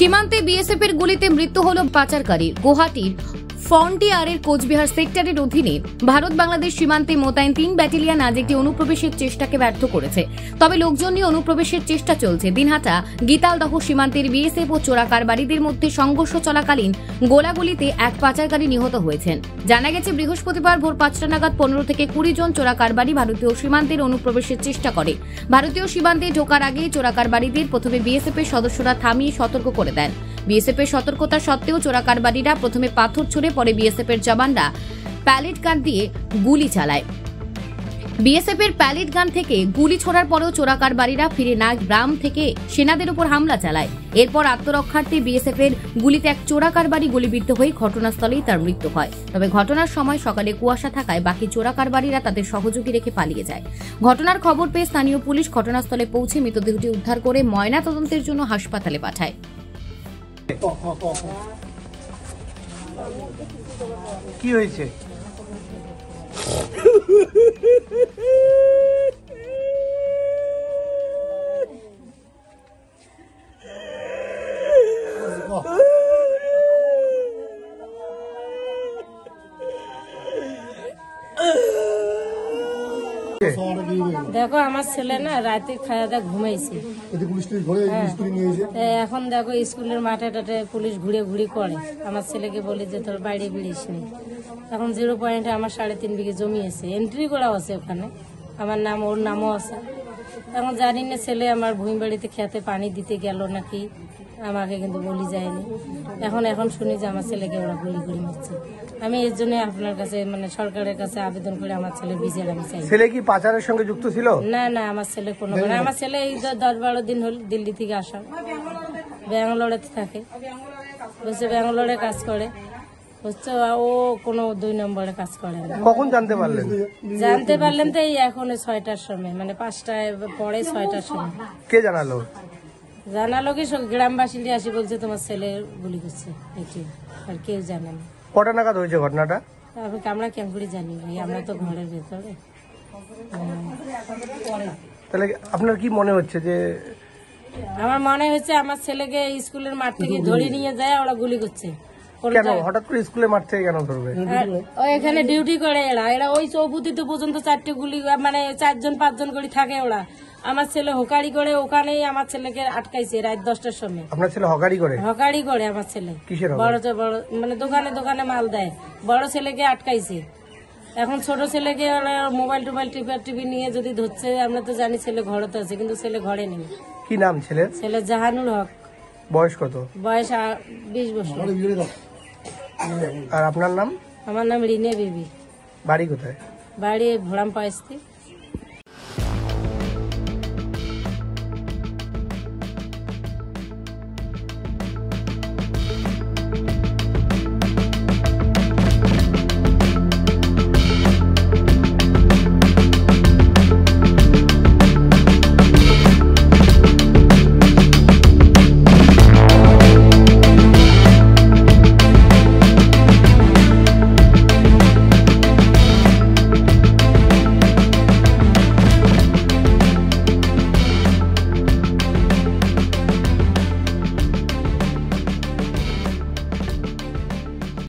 সীমান্তে বিএসএফ এর গুলিতে মৃত্যু হল পাচারকারী। গুয়াহাটির ফ্রন্টিয়ারের কোচবিহার সেক্টরের অধীনে ভারত বাংলাদেশ সীমান্তে মোতায়েন ৩ ব্যাটালিয়ন আজ একটি অনুপ্রবেশের চেষ্টাকে ব্যর্থ করেছে। তবে লোকজন নিয়ে অনুপ্রবেশের চেষ্টা চলছে। দিনহাটা গীতালদহ সীমান্তের বিএসএফ ও চোরাকারবারিদের মধ্যে সংঘর্ষ চলাকালীন গোলাগুলিতে এক পাচারকারী নিহত হয়েছেন। জানা গেছে বৃহস্পতিবার ভোর ৫টা নাগাদ ১৫ থেকে ২০ জন চোরাকারবারি ভারতীয় সীমান্তের অনুপ্রবেশের চেষ্টা করে। ভারতীয় সীমান্তে ঢোকার আগে চোরাকারবারিদের প্রথমে বিএসএফ এর সদস্যরা থামিয়ে সতর্ক করে দেন। বিএসএফ এর সতর্কতা সত্ত্বেও চোরাকারবারিরা প্রথমে পাথর ছুড়ে পরে বিএসএফ এর জওয়ানরা প্যালেট গান দিয়ে গুলি চালায়। বিএসএফ এর প্যালেট গান থেকে গুলি ছোড়ার পরেও চোরাকারবারিরা ফিরে না গ্রাম থেকে সেনাদের উপর হামলা চালায়। এরপর আত্মরক্ষার্থে বিএসএফ এর গুলিতে এক চোরাকারবারি গুলিবিদ্ধ হয়ে ঘটনাস্থলেই তার মৃত্যু হয়। তবে ঘটনার সময় সকালে কুয়াশা থাকায় বাকি চোরাকারবারিরা তাদের সহযোগী রেখে পালিয়ে যায়। ঘটনার খবর পেয়ে স্থানীয় পুলিশ ঘটনাস্থলে পৌঁছে মৃতদেহটি উদ্ধার করে ময়না তদন্তের জন্য হাসপাতালে পাঠায়। কি হয়েছে? দেখো আমার ছেলে না রাতে খাওয়া দাওয়া ঘুমাইছে, এখন দেখো স্কুলের মাঠে টাটে পুলিশ ঘুরে ঘুরে করে। আমার ছেলেকে বলে যে তোর বাইরে বেরিস নি। এখন 0 পয়েন্টে আমার 3.5 বিঘে জমি আছে, এন্ট্রি করা আছে ওখানে, আমার নাম ওর নামও আছে। এখন জানি না ছেলে আমার ভূমি বাড়িতে খেতে পানি দিতে গেল নাকি, আমাকে কিন্তু বলি যায়নি। এখন শুনি যে আমার ছেলেকে ওরা গুলি করে মারছে। আমি এর জন্য আপনার কাছে মানে সরকারের কাছে আবেদন করে আমার ছেলে বিচার আমি চাই। ছেলে কি পাচারের সঙ্গে যুক্ত ছিল? না না, আমার ছেলে কোনো, আমার ছেলে এই 10-12 দিন হল দিল্লি থেকে আসা, ব্যাঙ্গালোরে থাকে, বলছে ব্যাঙ্গালোরে কাজ করে, হচ্ছে ও কোনো 2 নম্বরে কাজ করে না। কখন জানতে পারলেন? জানতে পারলেন তো এই এখন 6টার সময়, মানে 5টায় পরে 6টার সময়। কে জানালো? জানালো কি সব গ্রামবাসীরা আসি বলছে তোমার ছেলে গুলি করছে, এটি আর কেউ জানে না। কটা নাগাদ হয়েছে ঘটনাটা? আমরা কেমন করে জানি ভাই, আমরা তো ঘরের ভেতরে। তাহলে আপনার কি মনে হচ্ছে যে? আমার মনে হচ্ছে আমার ছেলেকে স্কুলের মাঠ থেকে ধরে নিয়ে যায় ওরা গুলি করছে। কেন হঠাৎ করে স্কুলের মাঠ থেকে কেন ধরবে? এখানে ডিউটি করে এরা ওই চৌপতিতে পর্যন্ত 4টে গুলি, মানে 4জন-5 জন করে থাকে ওরা। আমার ছেলে হকারি করে, ওখানেই আমার ছেলেকে আটকাইছে রাত 10টার সময়। আপনার ছেলে হকারি করে? হকারি করে আমার ছেলে। কিসের? বড় মানে দোকানে দোকানে মাল দেয়। বড় ছেলেকে আটকাইছে। এখন ছোট ছেলেকে মোবাইল টোবাইল টিভি নিয়ে যদি ধরছে, আমরা তো জানি ছেলে ঘরেতে আছে, কিন্তু ছেলে ঘরে নেই। কি নাম ছেলের? ছেলে জাহানুল হক। বয়স কত? বয়স 20 বছর। আর আপনার নাম? আমার নাম রিনে বিবি। বাড়ি কোথায়? বাড়ি ভোলাম পাইস্তি।